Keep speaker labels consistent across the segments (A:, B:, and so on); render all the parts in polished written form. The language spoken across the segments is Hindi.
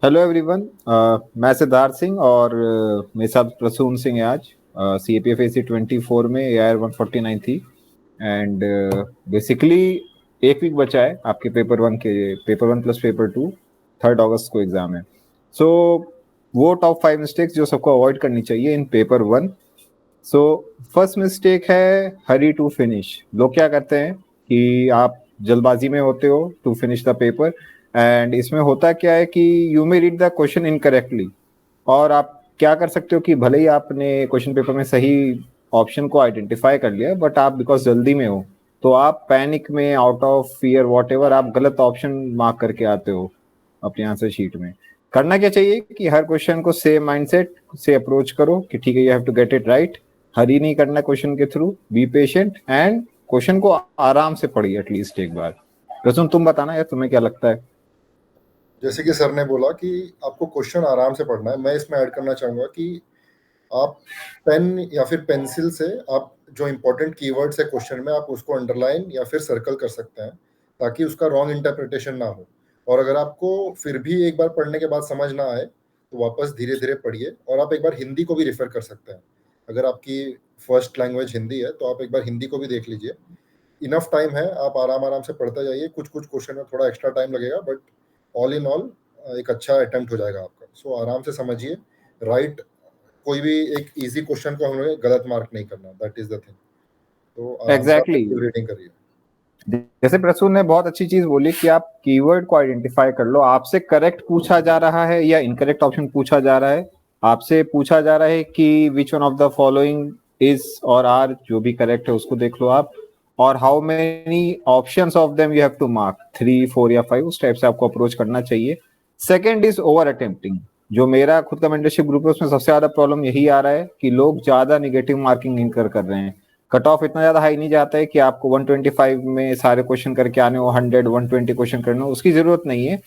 A: Hello everyone. मैं सिद्धार्थ सिंह और मेरे साथ प्रसून सिंह है आज। सी ए पी एफ ए सी 24 में ए आर 149 थी। एंड बेसिकली एक वीक बचा है आपके paper one plus paper two 3 अगस्त को एग्जाम है। सो वो टॉप 5 मिस्टेक्स जो सबको अवॉइड करनी चाहिए इन paper one. So first mistake है हरी टू फिनिश। लोग क्या करते हैं कि आप जल्दबाजी में होते हो to finish the paper, and इसमें होता क्या है कि you may read the question incorrectly. और आप क्या कर सकते हो कि भले ही आपने क्वेश्चन पेपर में सही ऑप्शन को आइडेंटिफाई कर लिया, बट आप बिकॉज जल्दी में हो तो आप पैनिक में, out of fear what ever, आप गलत ऑप्शन मार्क करके आते हो अपने आंसर शीट में। करना क्या चाहिए कि हर क्वेश्चन को सेम माइंडसेट से अप्रोच करो कि ठीक है, you have to get it right. Hurry नहीं करना क्वेश्चन के through, be patient and question को आराम से पढ़िए एटलीस्ट एक बार। रसुन, तुम बताना यार, तुम्हें क्या लगता है?
B: जैसे कि सर ने बोला कि आपको क्वेश्चन आराम से पढ़ना है, मैं इसमें ऐड करना चाहूँगा कि आप पेन या फिर पेंसिल से आप जो इम्पोर्टेंट कीवर्ड्स है क्वेश्चन में, आप उसको अंडरलाइन या फिर सर्कल कर सकते हैं ताकि उसका रॉन्ग इंटरप्रिटेशन ना हो। और अगर आपको फिर भी एक बार पढ़ने के बाद समझ ना आए तो वापस धीरे धीरे पढ़िए। और आप एक बार हिंदी को भी रेफर कर सकते हैं। अगर आपकी फर्स्ट लैंग्वेज हिंदी है तो आप एक बार हिंदी को भी देख लीजिए। इनफ टाइम है, आप आराम आराम से पढ़ते जाइए। कुछ कुछ क्वेश्चन में थोड़ा एक्स्ट्रा टाइम लगेगा, बट ऑल इन ऑल एक अच्छा अटेम्प्ट हो जाएगा आपका। सो आराम से समझिए। राइट, कोई भी एक इजी क्वेश्चन को हमें गलत मार्क नहीं करना, दैट इज द थिंग। तो आराम से आप
A: एग्जैक्टली
B: रीडिंग करिए।
A: जैसे प्रसून ने बहुत अच्छी चीज बोली कि आप कीवर्ड को आइडेंटिफाई कर लो। आपसे करेक्ट पूछा जा रहा है या इनकरेक्ट ऑप्शन पूछा जा रहा है, आपसे पूछा जा रहा है कि which one of the following is और आर, जो भी करेक्ट है उसको देख लो आप। और how many options of them you have to mark, 3 4 या 5, उस टाइप से आपको अप्रोच करना चाहिए। Second is over attempting. जो मेरा खुद का मेंटरशिप ग्रुप है उसमें सबसे ज्यादा प्रॉब्लम यही आ रहा है कि लोग ज्यादा निगेटिव मार्किंग कर रहे हैं। कट ऑफ इतना ज्यादा हाई नहीं जाता है कि आपको 125 में सारे क्वेश्चन करके आने हो, 100 120 क्वेश्चन करने हो, उसकी जरूरत नहीं है।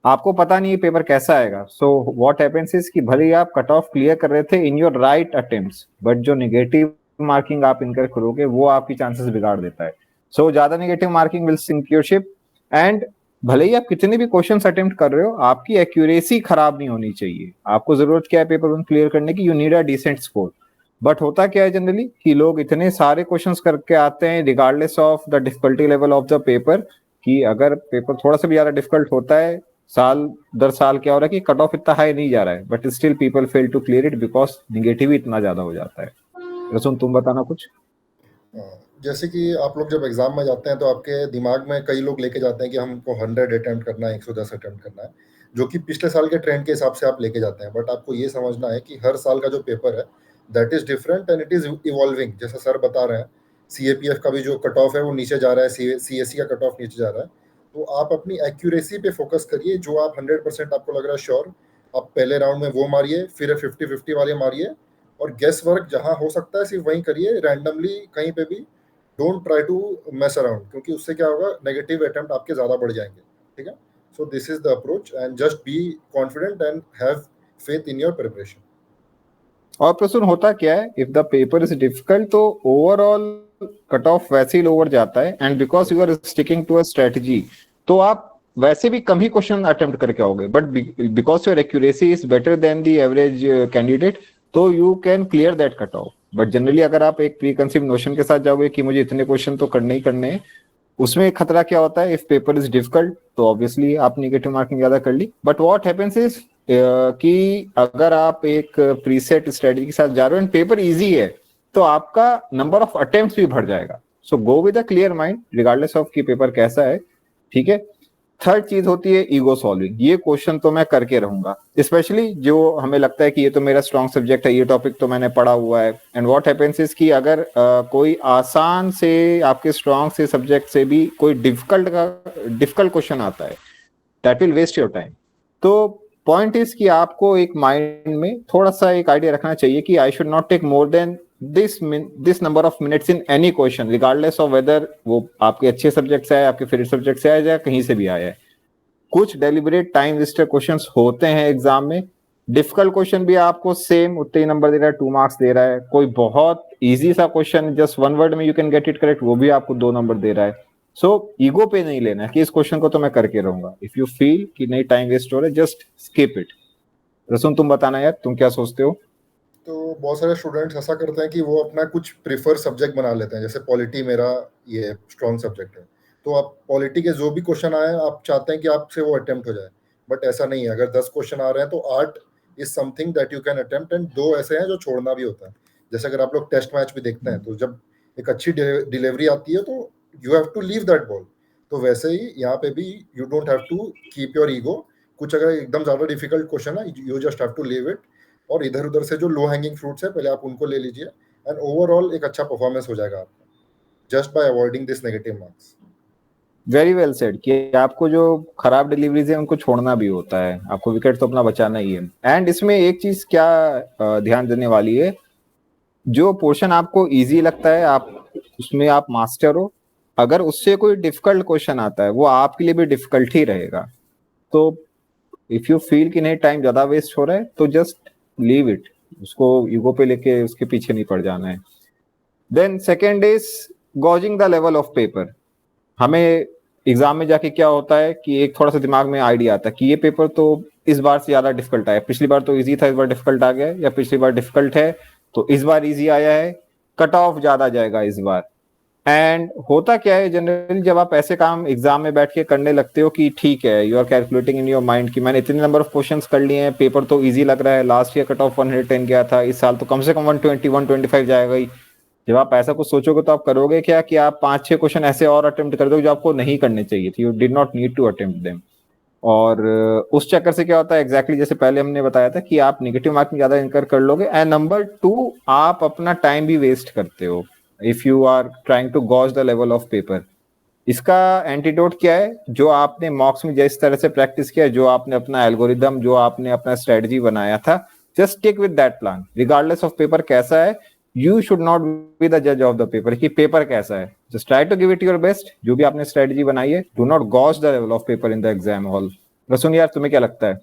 A: आपको पता नहीं है पेपर कैसा आएगा। सो व्हाट हैपेंस इज कि भले ही आप कट ऑफ क्लियर कर रहे थे in your right attempts, but जो निगेटिव मार्किंग आप इनकर करोगे वो आपकी चांसेस बिगाड़ देता है। सो ज्यादा negative marking will sink your ship. And भले ही आप कितने भी क्वेश्चन अटेम्प्ट कर रहे हो, आपकी एक्यूरेसी खराब नहीं होनी चाहिए। आपको जरूरत क्या है पेपर वन क्लियर करने की? You need a decent score. But होता क्या है जनरली कि लोग इतने सारे क्वेश्चंस करके आते हैं regardless of the difficulty level of the paper, कि अगर पेपर थोड़ा सा भी ज्यादा डिफिकल्ट होता है, साल दर साल क्या हो रहा है कि कट ऑफ इतना हाई नहीं जा रहा है, but still people fail to clear it because negative इतना ज्यादा हो जाता है। रसून, तुम बताना कुछ।
B: जैसे कि आप लोग जब एग्जाम में जाते हैं तो आपके दिमाग में कई लोग लेके जाते हैं कि हमको 100 अटेम्प्ट करना है, 110 अटेम्प्ट करना है, जो कि पिछले साल के ट्रेंड के हिसाब से आप लेके जाते हैं। बट आपको ये समझना है कि हर साल का जो पेपर है that is different and it is evolving. जैसा सर बता रहे हैं, सीएपीएफ का भी जो कट ऑफ है वो नीचे जा रहा है, सीएससी का कट ऑफ नीचे जा रहा है। तो आप अपनी एक्यूरेसी पे फोकस करिए। जो आप 100% आपको लग रहा है श्योर, आप पहले राउंड में वो मारिए, फिर 50-50 वाले मारिए। और गेस वर्क जहां हो सकता है सिर्फ वहीं करिए, रैंडमली कहीं पे भी don't try to mess around, क्योंकि उससे क्या होगा, नेगेटिव अटेम्प्ट आपके ज्यादा बढ़ जाएंगे। ठीक है। So this is the approach and just be confident and have faith in your preparation.
A: और प्रश्न होता क्या है, if the paper is difficult तो ओवरऑल कट ऑफ वैसे ही लोअर जाता है, and because you are sticking to a strategy, तो आप वैसे भी कम ही क्वेश्चन अटेम्प्ट करके आओगे, but because your accuracy is better than the average candidate, तो you can clear that cut off. But generally अगर आप एक प्री कंसीव नोशन के साथ जाओगे कि मुझे इतने क्वेश्चन तो करने ही करने हैं, उसमें खतरा क्या होता है, इफ पेपर इज डिफिकल्ट तो ऑब्वियसली आप निगेटिव मार्किंग ज्यादा कर ली। बट व्हाट हैपेंस इज कि अगर आप एक प्रीसेट स्ट्रेटजी के साथ जा रहे हो एंड पेपर इजी है, तो आपका नंबर ऑफ अटेम्प्ट्स भी बढ़ जाएगा। So go with a clear mind regardless of कि पेपर कैसा है। ठीक है। थर्ड चीज होती है ईगो सॉल्विंग। ये क्वेश्चन तो मैं करके रहूंगा, स्पेशली जो हमें लगता है कि ये तो मेरा स्ट्रॉन्ग सब्जेक्ट है, ये टॉपिक तो मैंने पढ़ा हुआ है। एंड व्हाट हैपेंस इज कि अगर कोई आसान से आपके स्ट्रॉन्ग से सब्जेक्ट से भी कोई डिफिकल्ट क्वेश्चन आता है, that will waste your time. तो पॉइंट इज कि आपको एक माइंड में थोड़ा सा एक आइडिया रखना चाहिए कि I should not take more than this number of minutes in any question, regardless of whether वो आपके अच्छे सब्जेक्ट से आए, आपके फेवरेट सब्जेक्ट से आया या कहीं से भी आया है। कुछ डेलिबरेट टाइम वेस्टर क्वेश्चंस होते हैं एग्जाम में। डिफिकल्ट क्वेश्चन भी आपको सेम उतने ही नंबर दे रहा है, 2 मार्क्स दे रहा है। कोई बहुत इजी सा क्वेश्चन जस्ट वन वर्ड में you can get it correct, वो भी आपको 2 नंबर दे रहा है। सो ईगो पे नहीं लेना है कि इस क्वेश्चन को तो मैं करके रहूंगा. इफ यू फील कि नहीं टाइम वेस्ट हो रहा है, जस्ट स्किप इट. रसून तुम बताना यार, तुम क्या सोचते हो?
B: तो बहुत सारे स्टूडेंट्स ऐसा करते हैं कि वो अपना कुछ प्रिफर सब्जेक्ट बना लेते हैं, जैसे पॉलिटी मेरा ये स्ट्रॉन्ग सब्जेक्ट है, तो आप पॉलिटी के जो भी क्वेश्चन आए आप चाहते हैं कि आपसे वो अटेम्प्ट हो जाए, बट ऐसा नहीं है. अगर 10 क्वेश्चन आ रहे हैं तो art is something that you can attempt, and 2 ऐसे हैं जो छोड़ना भी होता है. जैसे अगर आप लोग टेस्ट मैच भी देखते हैं तो जब एक अच्छी डिलीवरी आती है तो you have to leave that ball. तो वैसे ही यहाँ पे भी you don't have to keep your ego. कुछ अगर एकदम ज्यादा डिफिकल्ट क्वेश्चन है, you just have to leave it, और इधर उधर से जो लो हैंगिंग फ्रूट्स है पहले आप उनको ले लीजिए, एंड ओवरऑल एक अच्छा परफॉर्मेंस हो जाएगा आपका, just by avoiding this negative marks.
A: Very well said कि आपको जो खराब डिलीवरीज है उनको छोड़ना भी होता है, आपको विकेट तो अपना बचाना ही है. एंड इसमें एक चीज क्या ध्यान देने वाली है, जो पोर्शन आपको इजी लगता है आप उसमें आप मास्टर हो, अगर उससे कोई डिफिकल्ट क्वेश्चन आता है वो आपके लिए भी डिफिकल्ट ही रहेगा. तो इफ यू फील कि नहीं टाइम ज्यादा वेस्ट हो रहा है तो जस्ट लीव इट, उसको ईगो पे लेके उसके पीछे नहीं पड़ जाना है. Then second is gauging the level of paper. हमें एग्जाम में जाके क्या होता है कि एक थोड़ा सा दिमाग में आइडिया आता है कि ये पेपर तो इस बार से ज्यादा डिफिकल्ट आया, पिछली बार तो इजी था इस बार डिफिकल्ट आ गया, या पिछली बार डिफिकल्ट है तो इस बार इजी आया है, कट ऑफ ज्यादा जाएगा इस बार. एंड होता क्या है जनरली जब आप ऐसे काम एग्जाम में बैठ के करने लगते हो कि ठीक है you are calculating in your mind कि मैंने इतने नंबर ऑफ क्वेश्चंस कर लिए हैं, पेपर तो इजी लग रहा है, लास्ट ईयर कट ऑफ 110 गया था, इस साल तो कम से कम 120 125 जाएगा ही. जब आप ऐसा कुछ सोचोगे तो आप करोगे क्या कि आप 5-6 क्वेश्चन ऐसे और अटेम्प्ट कर दोगे जो आपको नहीं करने चाहिए थे, you did not need to attempt them. और उस चक्कर से क्या होता है एग्जैक्टली जैसे पहले हमने बताया था कि आप नेगेटिव मार्किंग ज्यादा इनकर कर लोगे. एंड नंबर 2, आप अपना टाइम भी वेस्ट करते हो if you are trying to gauge the level of paper. इसका एंटीडोट क्या है, जो आपने मॉक्स में जिस तरह से प्रैक्टिस किया, जो आपने अपना एल्गोरिदम, जो आपने अपना स्ट्रेटजी बनाया था, just stick with that plan regardless of paper कैसा है. You should not be the जज ऑफ द पेपर कि पेपर कैसा है, just try to give it your best. जो भी आपने स्ट्रेटजी बनाई है, do not gauge the level of paper in the exam hall. रसून यार तुम्हें क्या लगता है?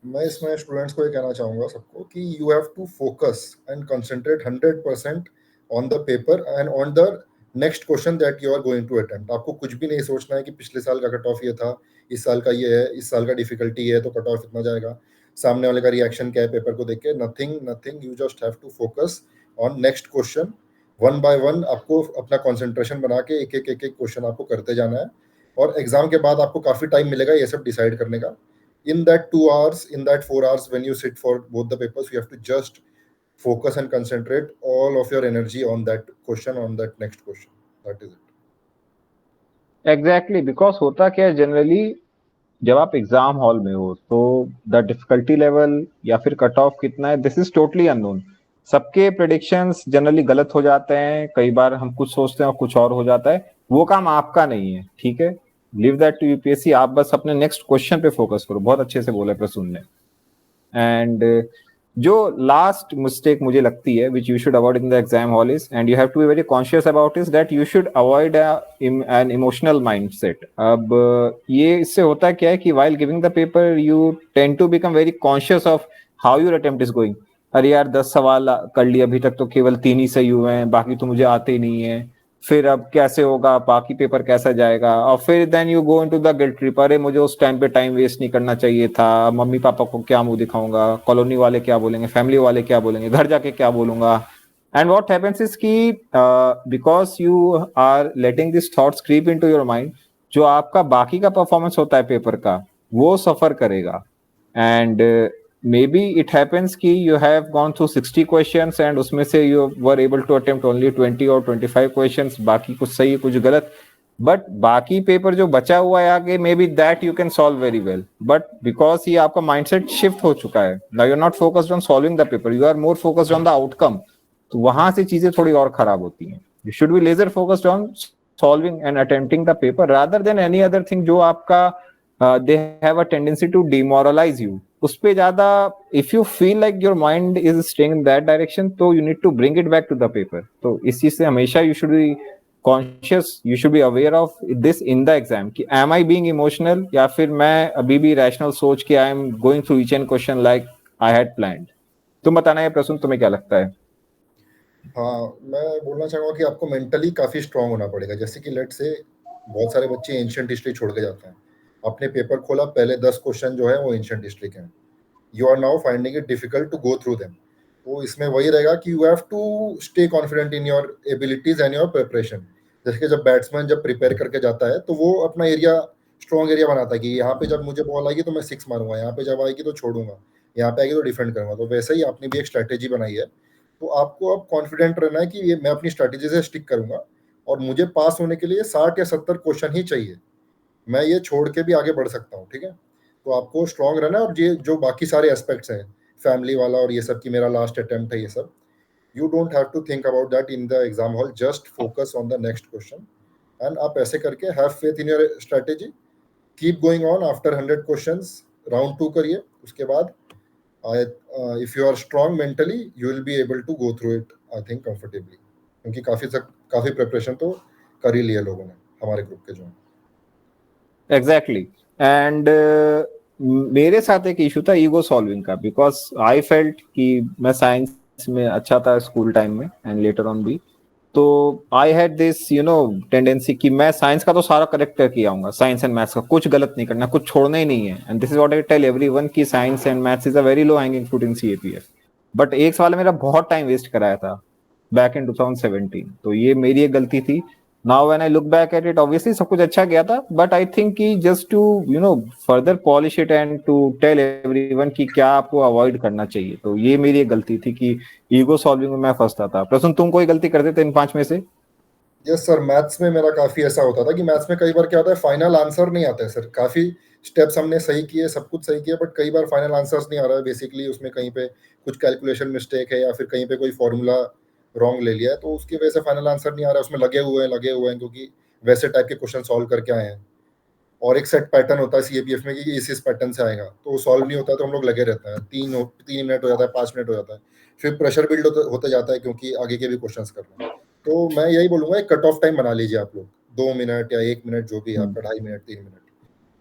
B: मैं इसमें स्टूडेंट्स को ये कहना चाहूँगा सबको कि you have to focus and concentrate 100% on the paper and on the next question that you are going to attempt. आपको कुछ भी नहीं सोचना है कि पिछले साल का कट ऑफ ये था, इस साल का ये है, इस साल का डिफिकल्टी है तो कट ऑफ इतना जाएगा, सामने वाले का रिएक्शन क्या है पेपर को देख के. Nothing nothing, you just have to focus on next question. One by one आपको अपना कॉन्सेंट्रेशन बना के एक एक क्वेश्चन आपको करते जाना है, और एग्जाम के बाद आपको काफ़ी टाइम मिलेगा ये सब डिसाइड करने का. In that 2 hours, in that 4 hours, when you sit for both the papers, you have to just focus and concentrate all of your energy on that question, on that next question. That is it.
A: Exactly because होता क्या है जनरली जब आप एग्जाम हॉल में हो तो द डिफिकल्टी लेवल या फिर कट ऑफ कितना है, दिस इज टोटली अननोन. सबके प्रेडिक्शंस जनरली गलत हो जाते हैं, कई बार हम कुछ सोचते हैं और कुछ और हो जाता है. वो काम आपका नहीं है, ठीक है, लीव दैट टू यूपीएससी. आप बस अपने नेक्स्ट क्वेश्चन पे फोकस करो. बहुत अच्छे से बोला प्रसून ने. एंड जो लास्ट मिस्टेक मुझे लगती है which you should avoid in the exam hall is, and you have to be very conscious about is, that you should avoid an emotional mindset. अब ये इससे होता है क्या है कि while giving the paper you tend to become very conscious of how your attempt is going. अरे यार 10 सवाल कर लिए, अभी तक तो केवल 3 ही सही हुए हैं, बाकी तो मुझे आते ही नहीं है, फिर अब कैसे होगा, बाकी पेपर कैसा जाएगा. और फिर then you go into the guilt trip, अरे मुझे उस टाइम पे टाइम वेस्ट नहीं करना चाहिए था, मम्मी पापा को क्या मुंह दिखाऊंगा, कॉलोनी वाले क्या बोलेंगे, फैमिली वाले क्या बोलेंगे, घर जाके क्या बोलूंगा. एंड व्हाट हैपेंस इज कि because you are letting this thoughts creep into your mind, जो आपका बाकी का परफॉर्मेंस होता है पेपर का वो सफर करेगा. And may be it happens कि you have gone through 60 questions and उसमें से you were able to attempt only 20 और 25 क्वेश्चंस, बाकी कुछ सही कुछ गलत. बट बाकी पेपर जो बचा हुआ है आगे, may be that you can solve very well. But because ये आपका माइंडसेट शिफ्ट हो चुका है, now you are not focused on solving the paper, you are more focused on the outcome. तो वहां से चीजें थोड़ी और खराब होती हैं. You should be laser focused on solving and attempting the paper rather than any other thing जो आपका they have a tendency to demoralise you. उस पे ज्यादा if you feel like your mind is staying in that direction तो you need to bring it back to the paper. तो इस चीज से हमेशा you should be conscious, you should be aware of this in the exam कि एम आई बीइंग इमोशनल या फिर मैं अभी भी रैशनल सोच के I am going through each and question like I had planned. तुम बताना है प्रसून, तुम्हें क्या लगता है?
B: हाँ, मैं बोलना चाहूँगा कि आपको मेंटली काफ़ी स्ट्रांग होना पड़ेगा. जैसे कि लेट से बहुत सारे बच्चे एंशियंट हिस्ट्री छोड़ के जाते हैं, अपने पेपर खोला, पहले 10 क्वेश्चन जो है वो एंशियंट हिस्ट्री के हैं, you are now finding it difficult to go through them. तो इसमें वही रहेगा कि you have to stay confident in your abilities and your preparation. जैसे कि जब बैट्समैन जब प्रिपेयर करके जाता है तो वो अपना एरिया स्ट्रॉन्ग एरिया बनाता है कि यहाँ पे जब मुझे बॉल आएगी तो मैं 6 मारूंगा, यहाँ पे जब आएगी तो छोड़ूंगा, यहाँ पे आएगी तो डिफेंड करूंगा। तो वैसे ही आपने भी एक स्ट्रैटेजी बनाई है, तो आपको अब कॉन्फिडेंट रहना है कि ये मैं अपनी स्ट्रैटेजी से स्टिक करूंगा और मुझे पास होने के लिए 60 या 70 क्वेश्चन ही चाहिए, मैं ये छोड़ के भी आगे बढ़ सकता हूँ, ठीक है। तो आपको स्ट्रांग रहना है, और ये जो बाकी सारे एस्पेक्ट्स हैं फैमिली वाला और ये सब कि मेरा लास्ट अटेम्प्ट है, ये सब you don't have to think about that in the exam hall, just focus on the next question. And आप ऐसे करके have faith in your strategy, keep going on. After 100 questions round 2 करिए, उसके बाद if you are strong mentally you will be able to go through it I think comfortably, क्योंकि काफी प्रिपरेशन तो कर ही लिया लोगों ने हमारे ग्रुप के जो हैं।
A: एग्जैक्टली एंड मेरे साथ एक इशू था ईगो सॉल्विंग का, बिकॉज आई फेल्ट कि मैं साइंस में अच्छा था स्कूल टाइम में एंड लेटर ऑन भी, तो आई हैड दिस टेंडेंसी कि मैं साइंस का तो सारा करेक्ट करके आऊंगा, साइंस एंड मैथ्स का कुछ गलत नहीं करना, कुछ छोड़ना ही नहीं है। And this is what I tell everyone कि science and maths is a very low hanging fruit in CAPF. But एक साल मेरा बहुत टाइम वेस्ट कराया था बैक इन 2017, तो ये मेरी एक गलती थी। Now when I look back at it, obviously सब कुछ अच्छा गया था, बट आई थिंक कि just to further polish it and to tell everyone कि क्या आपको अवॉइड करना चाहिए, तो ये मेरी एक गलती थी कि ईगो सॉल्विंग में मैं फंसता था। प्रसून, तुम कोई गलती करते थे इन 5 में से?
B: यस सर, मैथ्स में मेरा काफी ऐसा होता था कि मैथ्स में कई बार क्या होता है, फाइनल आंसर नहीं आता है सर। काफी स्टेप्स हमने सही किए, सब कुछ सही किया, बट कई बार फाइनल आंसर्स नहीं आ रहा है। बेसिकली उसमें कहीं पे कुछ कैलकुलेशन मिस्टेक है या फिर कहीं पे कोई फॉर्मूला रॉन्ग ले लिया है, तो उसकी वजह से फाइनल आंसर नहीं आ रहा है। उसमें लगे हुए हैं क्योंकि वैसे टाइप के क्वेश्चन सॉल्व करके आए हैं, और एक सेट पैटर्न होता है सीएपीएफ में कि इस पैटर्न से आएगा, तो वो सॉल्व नहीं होता है, तो हम लोग लगे रहते हैं। 3 मिनट हो जाता है, 5 मिनट हो जाता है, फिर प्रेशर बिल्ड होते जाता है क्योंकि आगे के भी क्वेश्चंस करना है। तो मैं यही बोलूंगा, एक कट ऑफ टाइम बना लीजिए आप लोग, 2 मिनट या 1 मिनट, जो भी है आपका, 2.5 minute 3 minute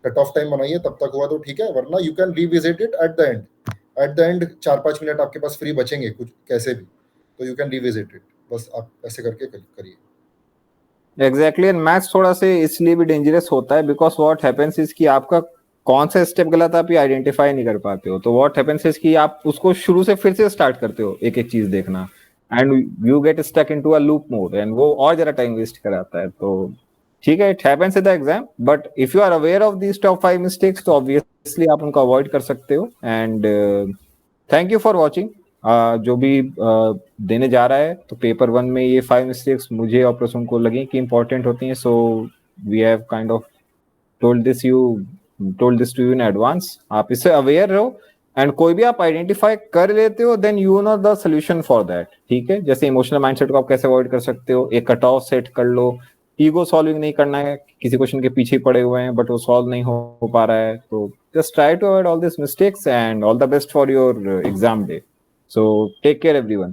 B: cut off time बनाइए। तब तक हुआ तो ठीक है, वरना you can revisit it at the end. At the end 4-5 minute आपके पास फ्री बचेंगे कुछ कैसे भी, तो यू कैन रिविजिट इट। बस आप ऐसे करके करिए।
A: एग्जैक्टली एंड मैथ्स थोड़ा से इसलिए भी डेंजरस होता है बिकॉज व्हाट हैपेंस इज कि आपका कौन सा स्टेप गलत आप ये आइडेंटिफाई नहीं कर पाते हो, तो व्हाट हैपेंस इज कि आप उसको शुरू से फिर से स्टार्ट करते हो एक एक चीज देखना, and you get stuck into a loop mode, and वो और ज्यादा टाइम वेस्ट कराता है। तो ठीक है, it happens in the exam, but if you are aware of these top 5 mistakes तो ऑब्वियसली आप उनको अवॉइड कर सकते हो। And thank you for watching. जो भी देने जा रहा है, तो पेपर 1 में ये 5 मिस्टेक्स मुझे और प्रसून को लगी कि इंपॉर्टेंट होती हैं, so we have kind of told this to you in advance. आप इससे अवेयर रहो, एंड कोई भी आप आइडेंटिफाई कर लेते हो then you know the solution for that. ठीक है, जैसे इमोशनल माइंडसेट को आप कैसे अवॉइड कर सकते हो, एक कट ऑफ सेट कर लो, ईगो सॉल्विंग नहीं करना है, किसी क्वेश्चन के पीछे पड़े हुए हैं बट वो सॉल्व नहीं हो पा रहा है, तो just try to avoid all these mistakes, and all the best for your exam day. So take care everyone.